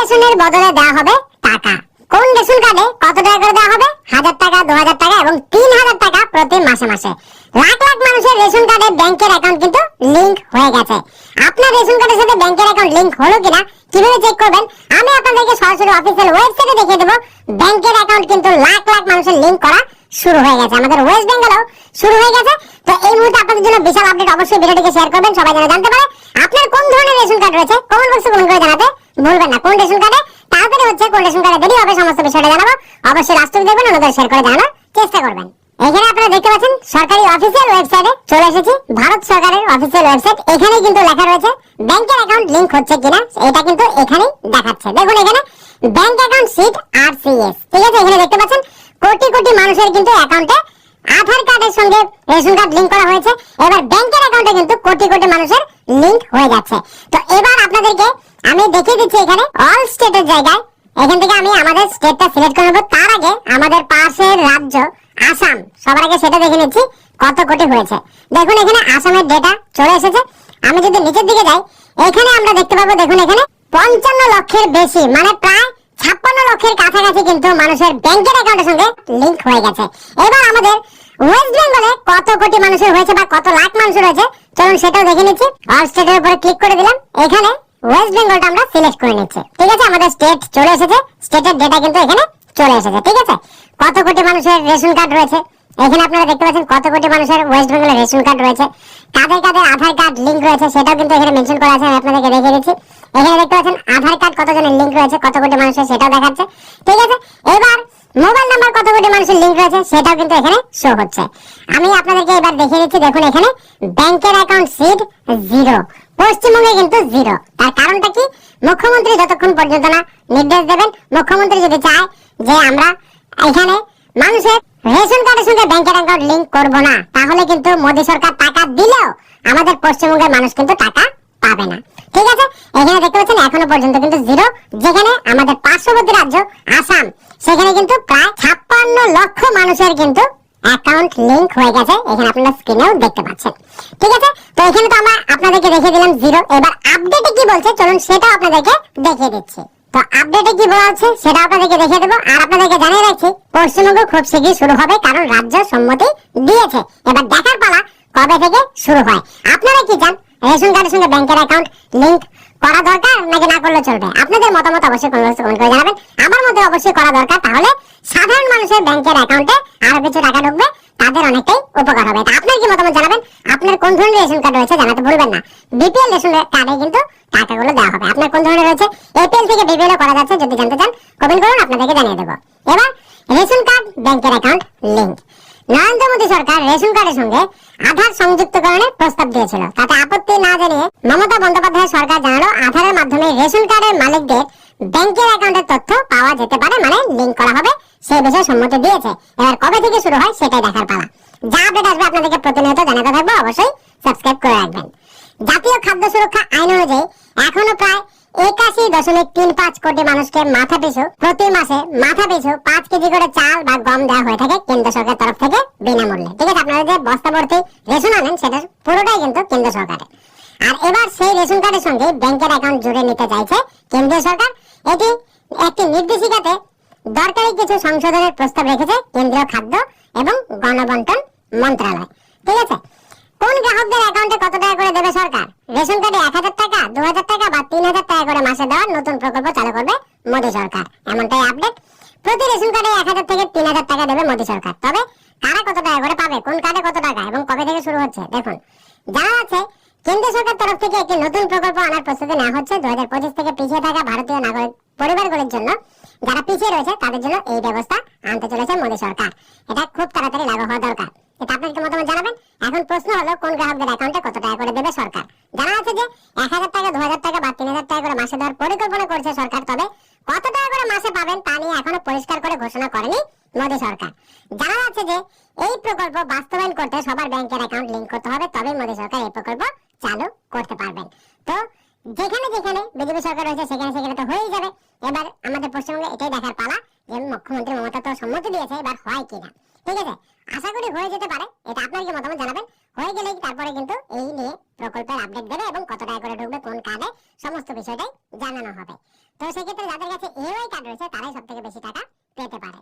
রেশনের বদলে দেওয়া হবে টাকা। কোন রেশন কার্ডে কত টাকা করে দেওয়া হবে? 1000 টাকা, 2000 টাকা এবং 3000 টাকা প্রতি মাসে মাসে। লাখ লাখ মানুষের রেশন কার্ডে ব্যাংকের অ্যাকাউন্ট কিন্তু লিংক হয়ে গেছে। আপনার রেশন কার্ডের সাথে ব্যাংকের অ্যাকাউন্ট লিংক হলো কিনা কিভাবে চেক করবেন আমি আপনাদেরকে সরাসরি অফিসিয়াল ওয়েবসাইটে দেখিয়ে দেব। ব্যাংকের অ্যাকাউন্ট কিন্তু লাখ লাখ মানুষের লিংক করা শুরু হয়ে গেছে, আমাদের ওয়েস্ট বেঙ্গলেও শুরু হয়ে গেছে। তো এই মুহূর্তে আপনাদের জন্য বিশাল আপডেট, অবশ্যই ভিডিওটিকে শেয়ার করবেন, সবাই যেন জানতে পারে আপনার কোন ধরনের রেশন কার্ড রয়েছে। কমেন্ট বক্সে কমেন্ট করে জানাতে ভুলবেন না কোন রেশন কার্ডে তাড়াতাড়ি হচ্ছে, কোন রেশন কার্ডে দেরি হবে, সমস্ত বিষয়টা জানাবো। অবশ্যই লাস্ট অবধি দেখবেন, অন্যদের শেয়ার করে জানানোর চেষ্টা করবেন। এখানে আপনারা দেখতে পাচ্ছেন সরকারি অফিসিয়াল ওয়েবসাইটে চলে এসেছি, ভারত সরকারের অফিসিয়াল ওয়েবসাইট। এখানে কিন্তু লেখা রয়েছে ব্যাংকের অ্যাকাউন্ট লিংক হচ্ছে কিনা, এটা কিন্তু এখানেই দেখাচ্ছে। দেখুন এখানে ব্যাংক অ্যাকাউন্ট সিট আরসিএস, ঠিক আছে। এখানে দেখতে পাচ্ছেন কোটি কোটি মানুষের কিন্তু অ্যাকাউন্টে আধার কার্ডের সঙ্গে রেশন কার্ড লিংক করা হয়েছে। এবার ব্যাংকের অ্যাকাউন্টে কিন্তু কোটি কোটি মানুষের লিংক হয়ে যাচ্ছে। তো এবার আপনাদেরকে আমি দেখিয়ে দিচ্ছি এখানে অল স্টেটের জায়গায়। এখান থেকে আমি আমাদের স্টেটটা সিলেক্ট করে নেব। তার আগে আমাদের পাশের রাজ্য আসাম, সবার আগে সেটা দেখে নিচ্ছি কত কোটি হয়েছে। দেখুন এখানে আসামের ডেটা চলে এসেছে। আমি যদি নিচের দিকে যাই, এখানে আমরা দেখতে পাবো, দেখুন এখানে 55 লক্ষের বেশি, মানে প্রায় 56 লক্ষের কাছাকাছি কিন্তু মানুষের ব্যাংকের অ্যাকাউন্টের সঙ্গে লিংক হয়ে গেছে। এবার আমাদের ওয়েস্ট বেঙ্গলে কত কোটি মানুষের হয়েছে বা কত লাখ মানুষের হয়েছে চলুন সেটাও দেখে নিচ্ছি। অল স্টেটের উপরে ক্লিক করে দিলাম, এখানে ওয়েস্ট বেঙ্গলটা আমরা সিলেক্ট করে নিচ্ছি, ঠিক আছে। আমাদের স্টেট চলে এসেছে, স্টেটের ডেটা কিন্তু এখানে চলে এসেছে, ঠিক আছে। কত কোটি মানুষের রেশন কার্ড রয়েছে এখানে আপনারা দেখতে পাচ্ছেন, কত কোটি মানুষের ওয়েস্ট বেঙ্গলের রেশন কার্ড রয়েছে, কাদের কাদের আধার কার্ড লিংক রয়েছে সেটাও কিন্তু এখানে মেনশন করা আছে। আমি আপনাদেরকে দেখিয়ে দিচ্ছি। এখানে দেখতে পাচ্ছেন আধার কার্ড কতজনের লিংক রয়েছে, কত কোটি মানুষের সেটাও দেখাচ্ছে, ঠিক আছে। এবার মোবাইল নাম্বার কত কোটি মানুষের লিংক রয়েছে সেটাও কিন্তু এখানে শো হচ্ছে। আমি আপনাদেরকে এবার দেখিয়ে দিচ্ছি। দেখুন এখানে ব্যাংকের অ্যাকাউন্ট সিট 0, পশ্চিমবঙ্গে কিন্তু 0। তার কারণটা কি? মুখ্যমন্ত্রী যতক্ষণ পর্যন্ত না নির্দেশ দেবেন, মুখ্যমন্ত্রী যদি চায় যে আমরা এখানে মানুষের রেশন কার্ডের সঙ্গে ব্যাংকের অ্যাকাউন্ট লিংক করব না, তাহলে কিন্তু মোদী সরকার টাকা দিলেও আমাদের পশ্চিমবঙ্গের মানুষ কিন্তু টাকা পাবে না, ঠিক আছে। এখানে দেখতে পাচ্ছেন এখনো পর্যন্ত কিন্তু 0। যেখানে আমাদের পার্শ্ববর্তী রাজ্য আসাম, সেখানে কিন্তু প্রায় 56 লক্ষ মানুষের কিন্তু অ্যাকাউন্ট লিংক হয়ে গেছে। এখানে আপনারা স্ক্রিনেও দেখতে পাচ্ছেন, ঠিক আছে। তো এখানে তো আমরা আপনাদেরকে দেখিয়ে দিলাম 0। এবার আপডেটে কি বলছে চলুন সেটাও আপনাদেরকে দেখিয়ে দিচ্ছি। তো আপডেটে কি বলা হচ্ছে সেটা আপনাদেরকে দেখিয়ে দেবো। আর আপনাদেরকে জানিয়ে রাখছি পশ্চিমবঙ্গ খুব শীঘ্রই শুরু হবে, কারণ রাজ্য সম্মতি দিয়েছে। এবার দেখার পালা কবে থেকে শুরু হয়। আপনারা কি চান, রেশন কার্ডের সঙ্গে ব্যাংকের অ্যাকাউন্ট লিংক করা দরকার নাকি না করলে চলবে? আপনাদের মতামত অবশ্যই কমেন্ট করে জানাবেন। আমার মতে অবশ্যই করা দরকার, তাহলে সাধারণ মানুষের ব্যাংকের অ্যাকাউন্টে আরো কিছু টাকা ঢুকবে, তাদের অনেকটাই উপকার হবে। তা আপনার কি মতামত জানাবেন। আপনার কোন ধরনের রেশন কার্ড রয়েছে জানাতে ভুলবেন না। বিপিএল রেশন কার্ডে কিন্তু টাকাগুলো দেওয়া হবে। আপনার কোন ধরনের রয়েছে, এপিএল থেকে বিপিএল করা যাচ্ছে, যদি জানতে চান কমেন্ট করুন, আপনাদেরকে জানিয়ে দেবো। এবার রেশন কার্ড ব্যাংকের অ্যাকাউন্ট লিংক। নরেন্দ্র মোদী সরকার রেশন কার্ডের সঙ্গে আধার সংযুক্তকরণের প্রস্তাব দিয়েছিল, তাতে আপত্তি না জানিয়ে মমতা বন্দ্যোপাধ্যায় সরকার জানালো আধারের মাধ্যমে রেশন কার্ডের মালিকদের ব্যাংকের অ্যাকাউন্টের তথ্য পাওয়া যেতে পারে, মানে লিংক করা হবে, সেই বিষয়ে সম্মতি দিয়েছে। এবার কবে থেকে শুরু হয় সেটাই দেখার পালা। যা আপডেট আসবে আপনাদেরকে প্রতিনিয়ত জানাতে থাকবো, অবশ্যই সাবস্ক্রাইব করে রাখবেন। জাতীয় খাদ্য সুরক্ষা আইন অনুযায়ী এখনো প্রায় 81.35 কোটি মানুষকে প্রতি মাসে মাথা পিছু 5 কেজি করে চাল বা গম দেওয়া হয়ে থাকে কেন্দ্র সরকারের তরফ থেকে বিনামূল্যে, ঠিক আছে। আপনারা যে বস্তা ভর্তি রেশন আনেন সেটা পুরোটাই কিন্তু কেন্দ্র সরকারের। আর এবার সেই রেশন কার্ডের সঙ্গে ব্যাংকের অ্যাকাউন্ট জুড়ে নিতে চাইছে কেন্দ্রীয় সরকার। এটি একটি নির্দেশিকাতে দরকারি কিছু সংশোধনের প্রস্তাব রেখেছে কেন্দ্রীয় খাদ্য এবং গণবন্টন মন্ত্রণালয়, ঠিক আছে। কোন গ্রাহকদের অ্যাকাউন্টে কত টাকা করে দেবে সরকার? রেশন কার্ডে 1000 টাকা, 2000 টাকা বা 3000 টাকা করে মাসে দেওয়ার নতুন প্রকল্প চালু করবে মোদী সরকার, এমনটাই আপডেট। প্রতি রেশন কার্ডে 1000 থেকে 3000 টাকা দেবে মোদী সরকার। তবে কারা কত টাকা করে পাবে, কোন কার্ডে কত টাকা এবং কবে থেকে শুরু হচ্ছে দেখুন। জানা যাচ্ছে কেন্দ্র সরকার তরফ থেকে একটি নতুন প্রকল্প আনার প্রস্তুতি নেওয়া হচ্ছে। 2025 থেকে পিছিয়ে থাকা ভারতীয় নাগরিক পরিবারগুলির জন্য, যারা পিছিয়ে রয়েছে তাদের জন্য এই ব্যবস্থা আনতে চলেছে মোদী সরকার। এটা খুব তাড়াতাড়ি লাগু হওয়া দরকার। এটা আপনাকে মতামত জানাবেন। এখন প্রশ্ন হলো কোন গ্রাহকদের অ্যাকাউন্টে কত টাকা করে দেবে সরকার। জানা যাচ্ছে যে 1000 টাকা, 2000 টাকা বা 3000 টাকা করে মাসে দেওয়ার পরিকল্পনা করছে সরকার। তবে কত টাকা করে মাসে পাবেন তা নিয়ে এখনো পরিষ্কার করে ঘোষণা করেনি মোদী সরকার। জানা যাচ্ছে যে এই প্রকল্প বাস্তবায়ন করতে সবার ব্যাংকের অ্যাকাউন্ট লিংক করতে হবে, তবে মোদী সরকার এই প্রকল্প চালু করতে পারবেন। তো যেখানে যেখানে বিজেপি সরকার রয়েছে সেখানে সেখানে তো হয়েই যাবে। এবার আমাদের পশ্চিমবঙ্গে এটাই দেখার পালা যে মুখ্যমন্ত্রী মমতা তো সম্মতি দিয়েছে, এবার হয় কিনা, ঠিক আছে। আশা করি হয়ে যেতে পারে। এটা আপনার কি মতামত জানাবেন। হয়ে গেলেই তারপরে কিন্তু এই নিয়ে প্রকল্পের আপডেট দেবে এবং কত টাকা করে ঢুকবে কোন কার্ডে সমস্ত বিষয়টাই জানানো হবে। তো সেক্ষেত্রে যাদের কাছে এওয়াই কার্ড রয়েছে তারাই সব থেকে বেশি টাকা পেতে পারে।